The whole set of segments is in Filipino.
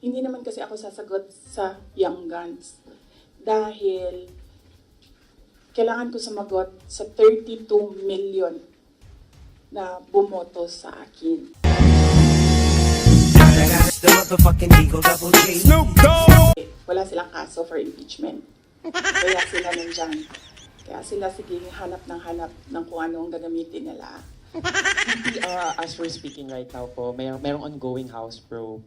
Hindi naman kasi ako sasagot sa Young Guns dahil kailangan ko sumagot sa 32 million na bumoto sa akin. Wala silang kaso for impeachment. Kaya sila nandyan. Kaya sila sige hanap ng kung ano ang gagamitin nila. As we're speaking right now po, merong ongoing House probe.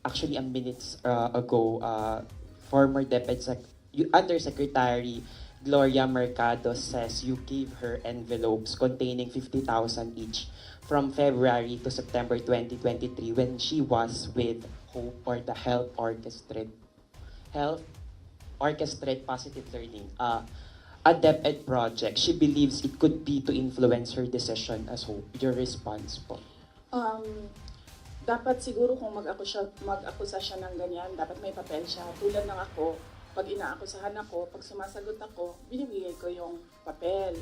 Actually, minutes ago, former Undersecretary Gloria Mercado says you gave her envelopes containing 50,000 each from February to September 2023 when she was with HOPE, or the Health Orchestrate Positive Learning, a DepEd project. She believes it could be to influence her decision as HOPE. Your response po? Dapat siguro kung mag-akusa siya ng ganyan, dapat may papel siya. Tulad ng ako, pag inaakusahan ako, pag sumasagot ako, binibigay ko yung papel.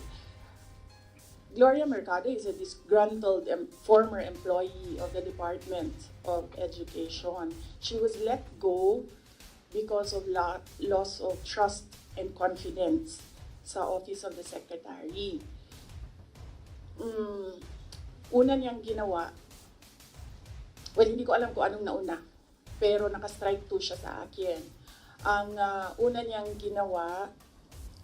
Gloria Mercado is a disgruntled former employee of the Department of Education. She was let go because of loss of trust and confidence sa Office of the Secretary. Una niyang ginawa, well, hindi ko alam kung anong nauna, pero naka-strike 2 siya sa akin. Ang una niyang ginawa,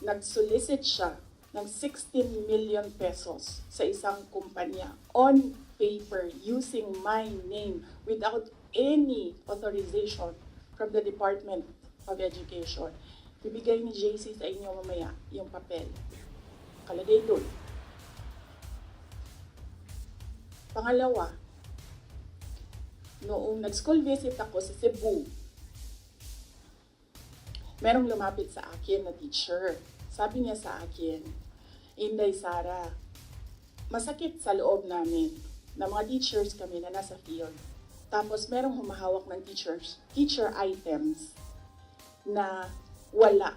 nag-solicit siya ng 16 million pesos sa isang kumpanya on paper using my name without any authorization from the Department of Education. Bibigay ni JC sa inyo mamaya yung papel. Kalagay doon. Pangalawa, noong nag-school visit ako sa Cebu, merong lumapit sa akin na teacher. Sabi niya sa akin, Inday Sara, masakit sa loob namin na mga teachers kami na nasa field. Tapos merong humahawak ng teacher items na wala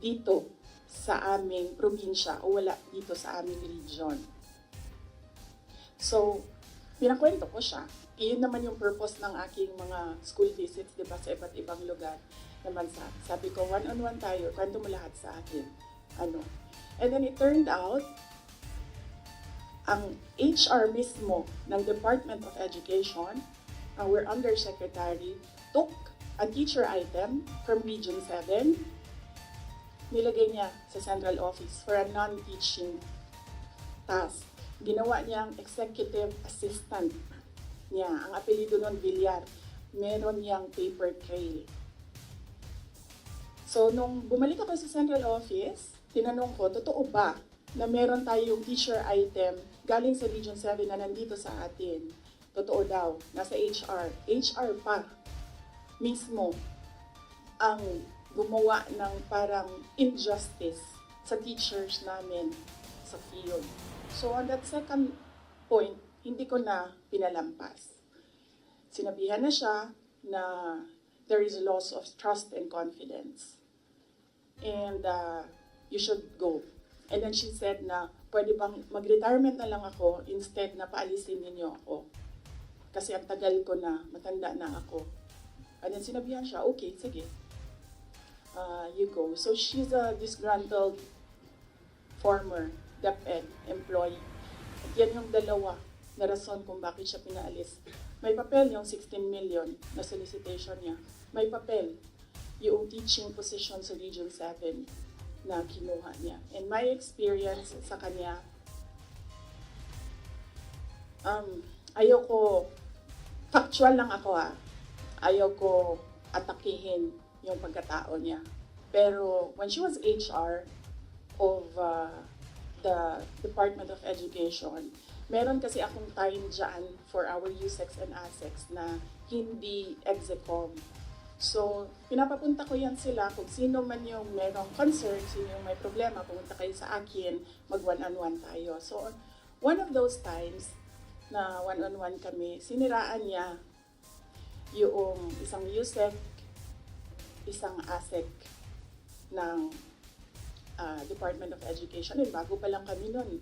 dito sa aming probinsya o wala dito sa aming region. So, pinakwento ko siya. Iyon naman yung purpose ng aking mga school visits, di ba, sa iba't ibang lugar naman. Sabi ko, one-on-one tayo, kwento mo lahat sa akin. And then it turned out, ang HR mismo ng Department of Education, our Undersecretary, took a teacher item from Region 7, nilagay niya sa central office for a non-teaching task. Ginawa niyang executive assistant niya. Ang apelido nun, Villar. Meron niyang paper trail. So, nung bumalik ako sa central office, tinanong ko, totoo ba na meron tayong teacher item galing sa Region 7 na nandito sa atin? Totoo daw, nasa HR. HR pa mismo ang gumawa ng parang injustice sa teachers namin sa field. So, on that second point, hindi ko na pinalampas. Sinabihan na siya na there is a loss of trust and confidence. And you should go. And then she said na, pwede bang mag-retirement na lang ako instead na paalisin ninyo ako. Kasi ang tagal ko na, matanda na ako. And then sinabihan siya, okay, sige. You go. So she's a disgruntled former DepEd employee. At yan yung dalawa na rason kung bakit siya pinaalis. May papel yung 16 million na solicitation niya. May papel yung teaching position sa Region 7 na kinuha niya. And my experience sa kanya, ayoko, factual lang ako ayoko atakihin yung pagkatao niya. Pero when she was HR of the Department of Education, meron kasi akong time dyan for our USEX and ASEX na hindi execom. So, pinapapunta ko yan sila kung sino man yung merong concern, sino yung may problema, pumunta kayo sa akin, mag-one-on-one tayo. So, one of those times na one-on-one kami, siniraan niya yung isang USEC, isang ASEC ng Department of Education. And bago pa lang kami nun.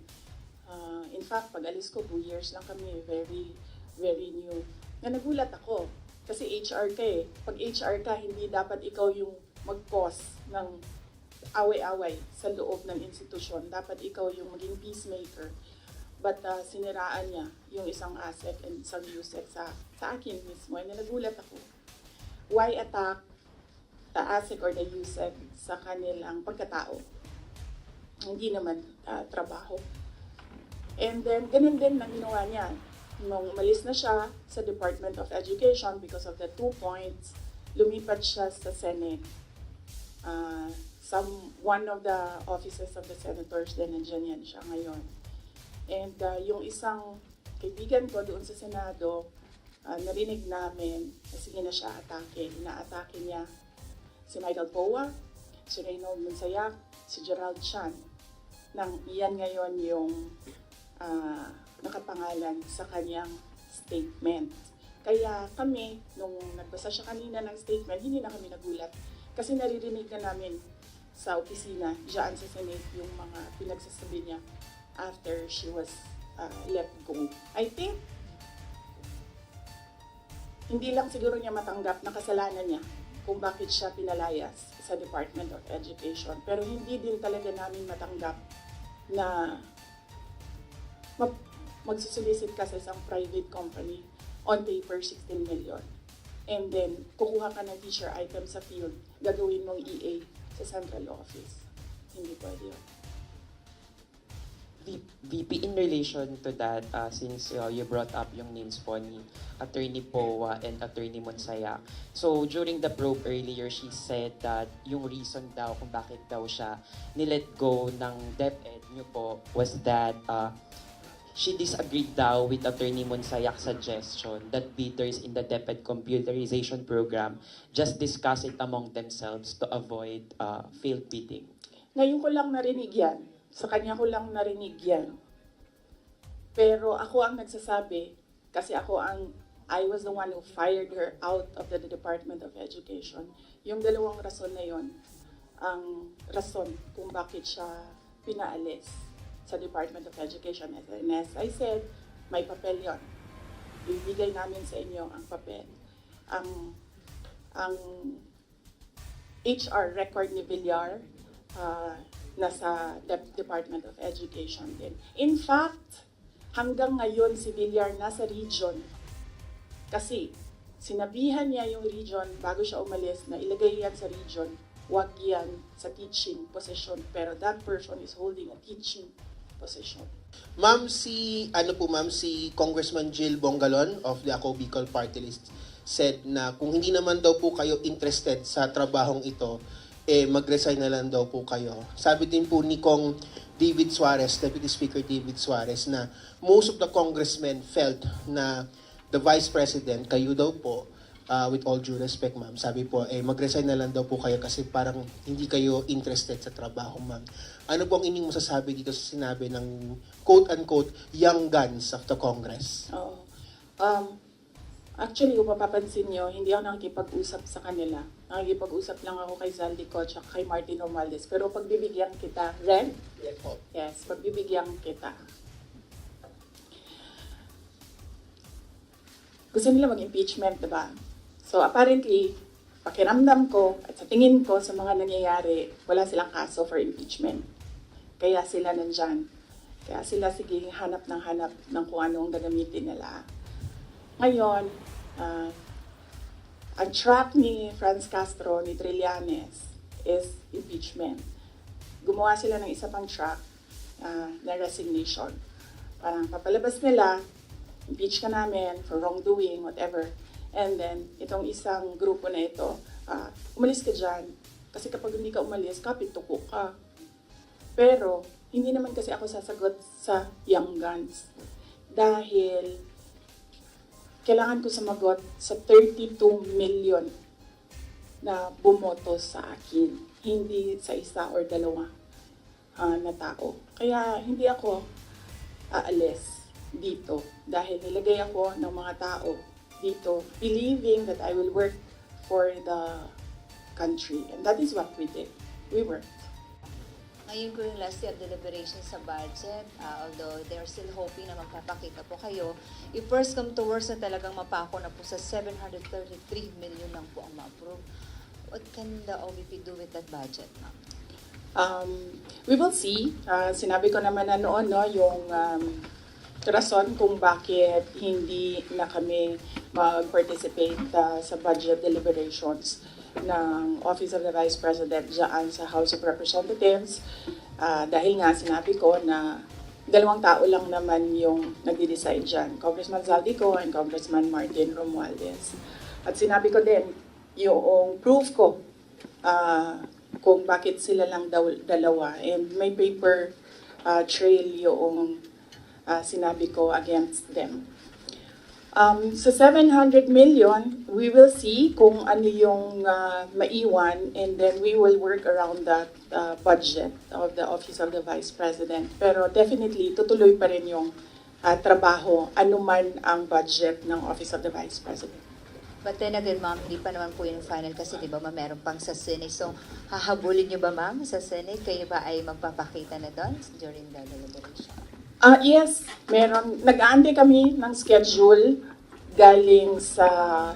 In fact, pag alis ko, 2 years lang kami, very, very new. Na nagulat ako Kasi HR ka eh. Pag HR ka, hindi dapat ikaw yung mag-cause ng away-away sa loob ng institusyon. Dapat ikaw yung maging peacemaker. But siniraan niya yung isang ASEC and isang USEC sa akin mismo. And nagulat ako. Why attack the ASEC or the USEC sa kanilang pagkatao? Hindi naman trabaho. And then, ganun din ang ginawa niya. Nung umalis na siya sa Department of Education because of the 2 points, lumipat siya sa Senate. One of the offices of the senators din, nandiyan yan siya ngayon. And yung isang kaibigan ko doon sa Senado, narinig namin na sige na siya atake. Inaatake niya si Michael Poa, si Reynold Monsayak, si Gerald Chan. Iyan ngayon yung nakapangalan sa kanyang statement. Kaya kami, nung nagbasa siya kanina ng statement, hindi na kami nagulat. Kasi naririnig na namin sa opisina, dyan sa Senate, yung mga pinagsasabi niya after she was let go. I think, hindi lang siguro niya matanggap na kasalanan niya kung bakit siya pinalayas sa Department of Education. Pero hindi din talaga namin matanggap na magsusolicit ka sa isang private company on paper 16 million. And then, kukuha ka ng teacher item sa field, gagawin mong EA sa central office. Hindi pwede yun. VP, in relation to that, since you brought up yung names po ni Attorney Poa and Attorney Monsayak. So, during the probe earlier, she said that yung reason daw kung bakit daw siya nilet go ng DepEd niyo po was that she disagreed daw with Attorney Monsayak's suggestion that bidders in the DepEd computerization program just discuss it among themselves to avoid failed bidding. Ngayon ko lang narinig yan. Sa kanya ko lang narinig yan. Pero ako ang nagsasabi, kasi I was the one who fired her out of the Department of Education. Yung dalawang rason na yon, ang rason kung bakit siya pinaalis sa Department of Education. And as I said, may papel yon. Ibigay namin sa inyo ang papel. Ang HR record ni Villar, nasa Department of Education din. In fact, hanggang ngayon si Villar nasa region. Kasi sinabihan niya yung region bago siya umalis na ilagay yan sa region, wag yan sa teaching position. Pero that person is holding a teaching position. Ma'am, si Congressman Jill Bongalon of the Ako Bicol Party List said na kung hindi naman daw po kayo interested sa trabahong ito, mag-resign na lang daw po kayo. Sabi din po ni Kong David Suarez, Deputy Speaker David Suarez, na most of the congressmen felt na the Vice President, kayo daw po, with all due respect ma'am, sabi po, mag-resign na lang daw po kayo kasi parang hindi kayo interested sa trabaho ma'am. Ano po ang inyong masasabi dito sa sinabi ng quote-unquote young guns of the Congress? Actually, kung mapapansin nyo, hindi ako nakikipag-usap sa kanila. Nakikipag-usap lang ako kay Zaldico at kay Martin Romualdez. Pero pagbibigyan kita, Ren? Yes po. Yes, pagbibigyan kita. Gusto nila mag-impeachment, diba? So apparently, pakiramdam ko at sa tingin ko sa mga nangyayari, wala silang kaso for impeachment. Kaya sila nandyan. Kaya sila sige hanap ng kung anong gagamitin nila. Ngayon, ang track ni Franz Castro, ni Trillanes, is impeachment. Gumawa sila ng isa pang track na resignation. Parang papalabas nila, impeach ka namin for wrongdoing, whatever. And then, itong isang grupo na ito, umalis ka dyan. Kasi kapag hindi ka umalis, kapit-tuko ka. Pero, hindi naman kasi ako sasagot sa young guns. Dahil, kailangan ko sumagot sa 32 million na bumoto sa akin. Hindi sa isa or dalawa na tao. Kaya hindi ako aalis dito. Dahil nilagay ako ng mga tao dito believing that I will work for the country. And that is what we did. We worked. Ngayon ko yung last day of deliberation sa budget, although they're still hoping na magpapakita po kayo. If first come to worst na talagang mapako na po sa 733 million lang po ang ma-approve, what can the OVP do with that budget, ma'am? We will see. Sinabi ko naman na noon, no, yung rason kung bakit hindi na kami mag-participate sa budget deliberations ng Office of the Vice President dyan sa House of Representatives. Dahil nga sinabi ko na dalawang tao lang naman yung nagde-decide dyan, Congressman Zaldico and Congressman Martin Romualdez. At sinabi ko din, yung proof ko kung bakit sila lang dalawa. And may paper trail yung sinabi ko against them. Sa 700 million, we will see kung ano yung maiwan, and then we will work around that budget of the Office of the Vice President. Pero definitely, tutuloy pa rin yung trabaho, anuman ang budget ng Office of the Vice President. But then again, ma'am, hindi pa naman po yung final kasi di ba meron pang sa Senate. So, hahabulin niyo ba, ma'am, sa Senate? Kayo ba ay magpapakita na doon during the deliberation? Yes, meron. Nag-aantay kami ng schedule galing sa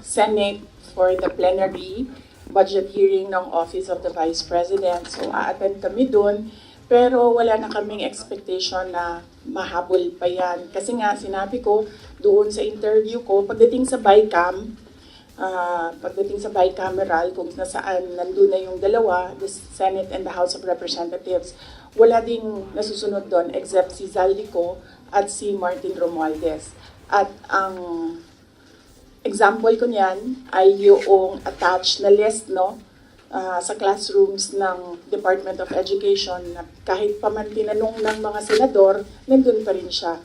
Senate for the plenary budget hearing ng Office of the Vice President. So, a-attend kami dun. Pero wala na kaming expectation na mahabol pa yan. Kasi nga, sinabi ko doon sa interview ko, pagdating sa bicameral, kung nasaan nandun na yung dalawa, the Senate and the House of Representatives, wala ding nasusunod doon except si Zaldico at si Martin Romualdez. At ang example ko niyan ay yung attached na list, no, sa classrooms ng Department of Education, na kahit pa man tinanong ng mga senador, nandun pa rin siya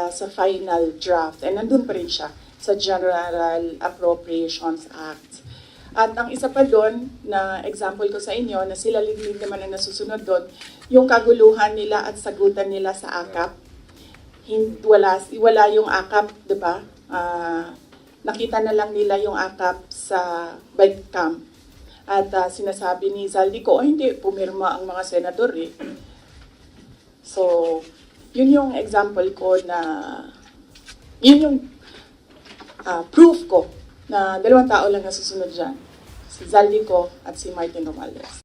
sa final draft, and nandun pa rin siya sa General Appropriations Act. At ang isa pa doon na example ko sa inyo, na sila liglig naman ang nasusunod doon, yung kaguluhan nila at sagutan nila sa AKAP. Wala yung AKAP, di ba? Nakita na lang nila yung AKAP sa bike camp. At sinasabi ni Zaldico, hindi, pumirma ang mga senador eh. So, yun yung example ko na, yun yung proof ko na dalawang tao lang nasusunod dyan. Si Zaldico at si Martin Romualdez.